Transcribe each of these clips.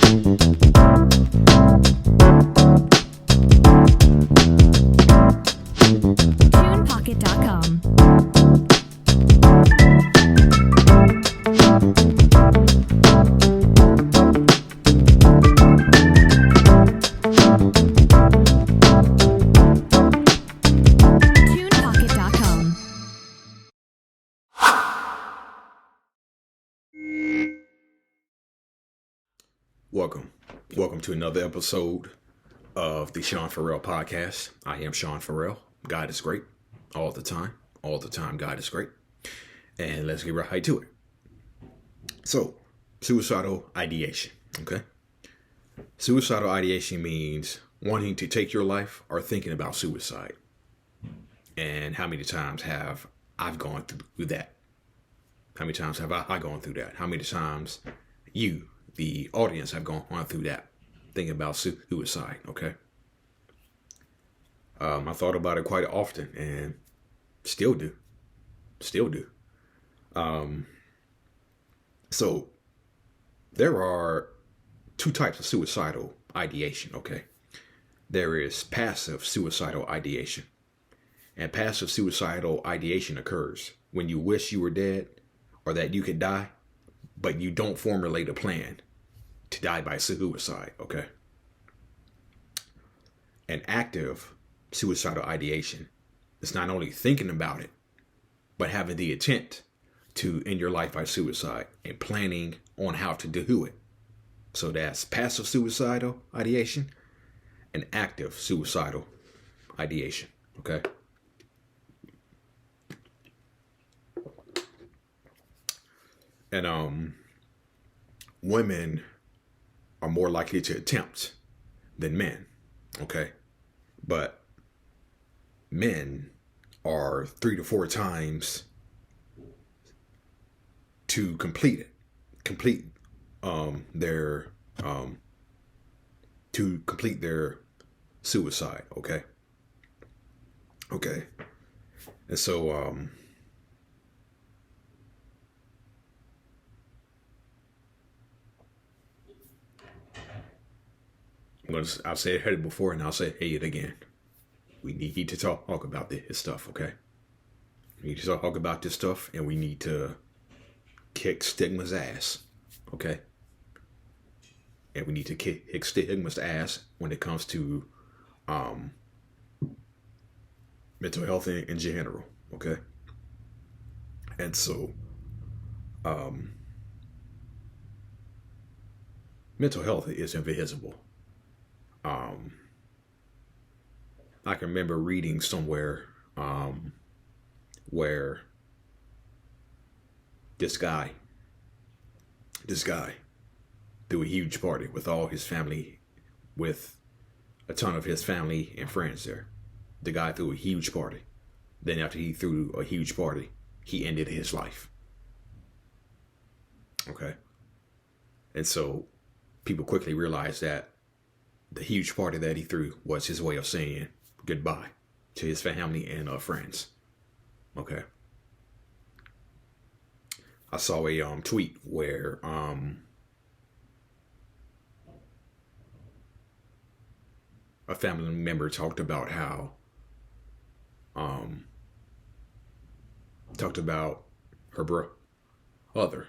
TunePocket.com. TunePocket.com. Welcome to another episode of the Sean Farrell podcast. I am Sean Farrell. God is great all the time. All the time, God is great. And let's get right to it. So, suicidal ideation, okay? Suicidal ideation means wanting to take your life or thinking about suicide. And how many times have I gone through that? How many times have I gone through that? How many times you, the audience, have gone through that, thinking about suicide, okay? I thought about it quite often and still do. So there are two types of suicidal ideation, okay? There is passive suicidal ideation. And passive suicidal ideation occurs when you wish you were dead or that you could die, but you don't formulate a plan to die by suicide, okay? An active suicidal ideation is not only thinking about it, but having the intent to end your life by suicide and planning on how to do it. So that's passive suicidal ideation and active suicidal ideation, okay? And women are more likely to attempt than men, okay? But men are 3 to 4 times to complete their suicide, okay? And so I've said it before and I'll say it again. We need to talk about this stuff, okay? We need to talk about this stuff and we need to kick stigma's ass, okay? And we need to kick stigma's ass when it comes to mental health in general, okay? And so mental health is invisible. I can remember reading somewhere where this guy threw a huge party with all his family, with a ton of his family and friends there. The guy threw a huge party. Then after he threw a huge party, he ended his life. Okay? And so people quickly realized that the huge party that he threw was his way of saying goodbye to his family and friends. Okay. I saw a tweet where a family member talked about how her brother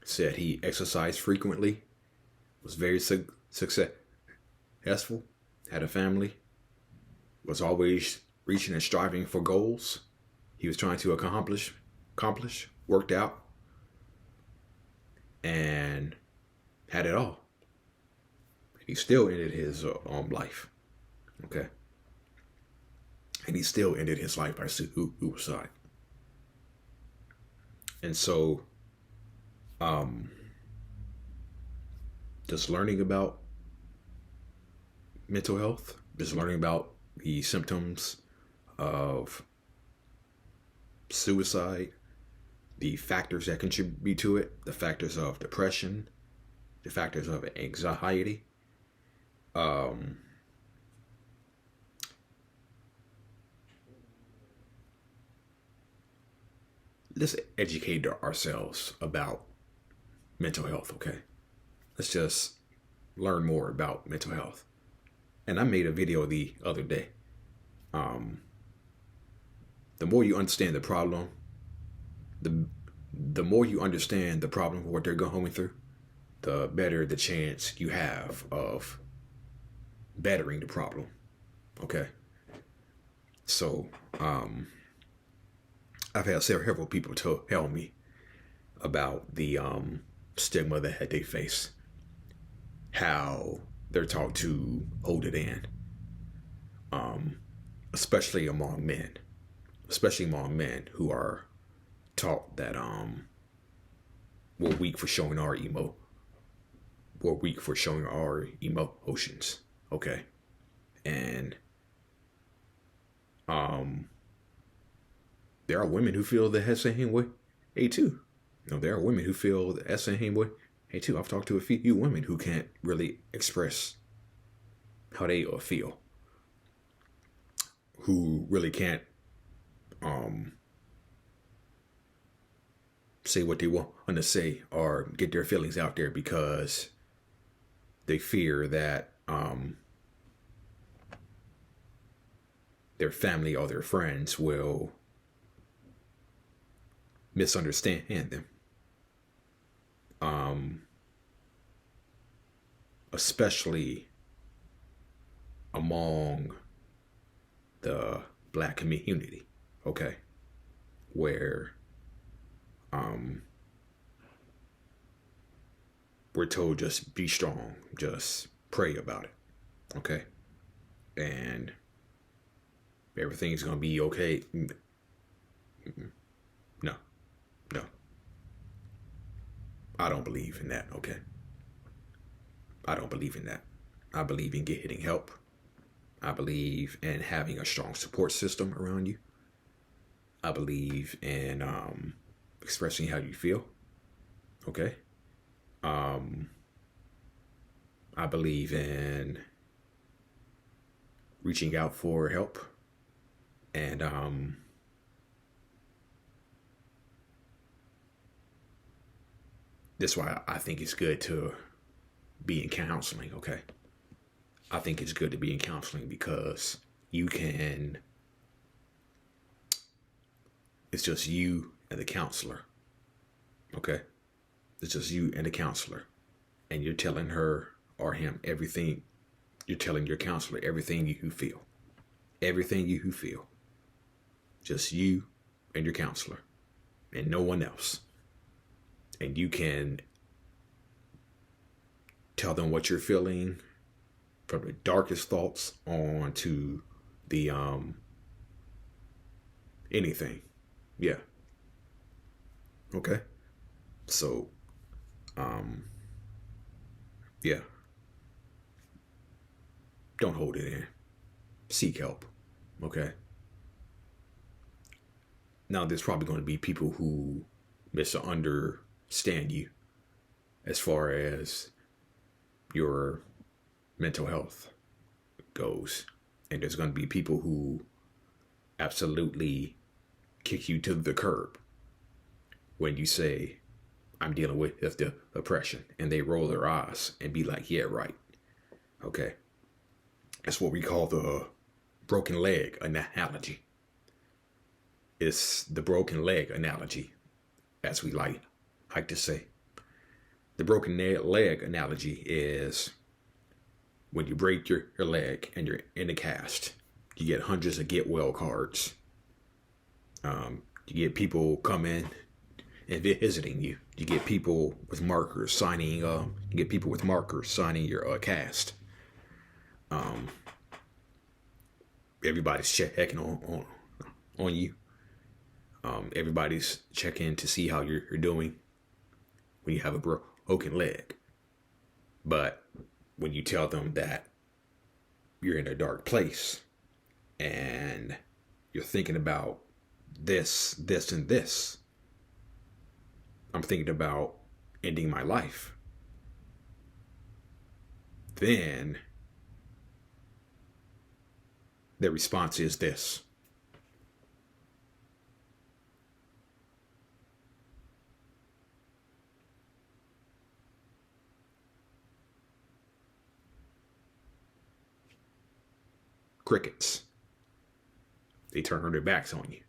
said he exercised frequently, was very successful, had a family, was always reaching and striving for goals he was trying to accomplish, worked out, and had it all. He still ended his life. Okay. And he still ended his life by suicide. And so, just learning about mental health, just learning about the symptoms of suicide, the factors that contribute to it, the factors of depression, the factors of anxiety, let's educate ourselves about mental health, okay? Let's just learn more about mental health. And I made a video the other day. Um, the more you understand the problem, the the more you understand the problem, what they're going through, the better the chance you have of bettering the problem. Okay. So, I've had several people tell me about the stigma that they face, how they're taught to hold it in, um, especially among men who are taught that we're weak for showing we're weak for showing our emotions. Okay, and um, there are women who feel the same way. Hey, too. There are women who feel the same way. Hey, too. I've talked to a few women who can't really express how they feel, who really can't um, say what they want to say or get their feelings out there because they fear that their family or their friends will misunderstand them. Especially among the black community, okay, where we're told just be strong, just pray about it, okay, and everything's gonna be okay. No, no, I don't believe in that, okay? I don't believe in that. I believe in getting help. I believe in having a strong support system around you. I believe in expressing how you feel, okay? Um, I believe in reaching out for help, and that's why I think it's good to be in counseling, okay? I think it's good to be in counseling because it's just you and the counselor, okay? It's just you and the counselor. And you're telling her or him everything. You're telling your counselor everything you feel. Everything you feel. Just you and your counselor and no one else. And you can tell them what you're feeling from the darkest thoughts on to the anything. Yeah. Okay. So yeah. Don't hold it in. Seek help. Okay. Now there's probably going to be people who misunderstand you as far as your mental health goes. And there's going to be people who absolutely kick you to the curb when you say, I'm dealing with the depression. And they roll their eyes and be like, yeah, right. Okay. That's what we call the broken leg analogy. It's the broken leg analogy, as we like to say. The broken leg analogy is when you break your leg and you're in a cast, you get hundreds of get well cards. You get people coming and visiting you. You get people with markers signing. You get people with markers signing your cast. Everybody's checking on you. Everybody's checking to see how you're doing when you have a broken leg. But when you tell them that you're in a dark place and you're thinking about this, and this, I'm thinking about ending my life, then their response is this. crickets. They turn their backs on you.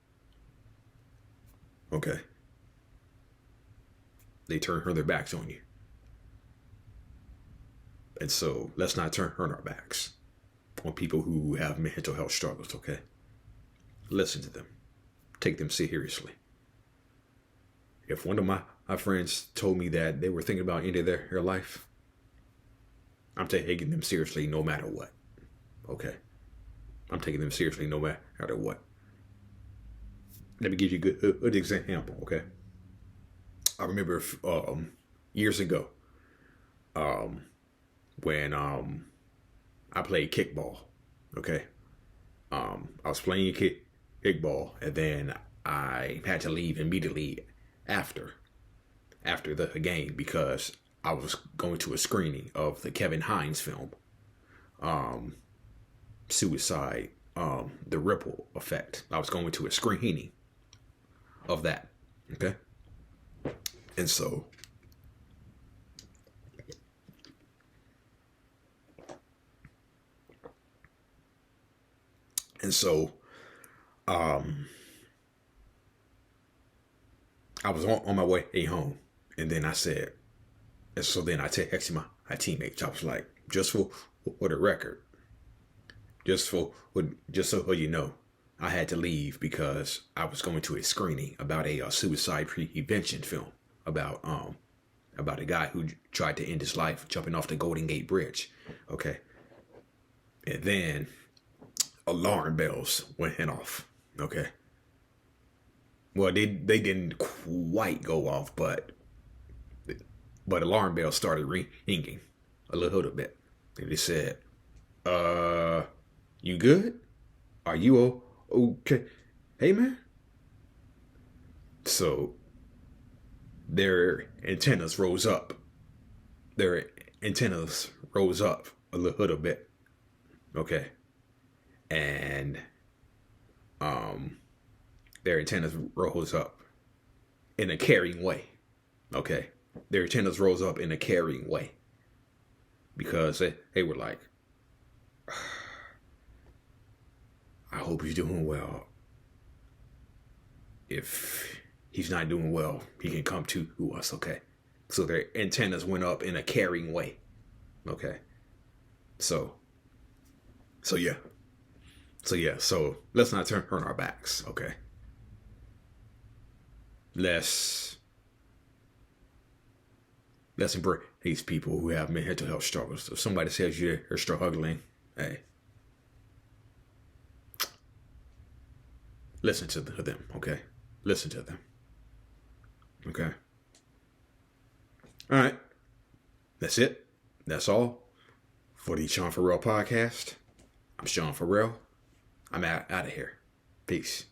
Okay. They turn their backs on you. And so let's not turn our backs on people who have mental health struggles, okay? Listen to them. Take them seriously. If one of my friends told me that they were thinking about ending their life, I'm taking them seriously no matter what. Okay? I'm taking them seriously no matter what. Let me give you a good example, okay? I remember years ago when I played kickball, okay? I was playing kickball, and then I had to leave immediately after the game because I was going to a screening of the Kevin Hines film, Suicide, The Ripple Effect. I was going to a screening of that, okay? And so I was on my way home, and then I said, and so then I texted my teammates. I was like, just for the record, just so you know, I had to leave because I was going to a screening about a suicide prevention film about a guy who tried to end his life jumping off the Golden Gate Bridge. Okay, and then alarm bells went off. Okay. Well, they didn't quite go off, but alarm bells started ringing a little bit. And they said, you good? Are you okay? Hey, man. So their antennas rose up. Their antennas rose up a little bit. Okay. And their antennas rose up in a caring way. Okay. Their antennas rose up in a caring way. Because they were like, I hope he's doing well. If he's not doing well, he can come to us, okay? So their antennas went up in a caring way. Okay. So yeah. So let's not turn our backs, okay? Let's embrace people who have mental health struggles. If somebody says you're struggling, hey, listen to them, okay? Listen to them, okay? All right. That's it. That's all for the Sean Farrell podcast. I'm Sean Farrell. I'm out of here. Peace.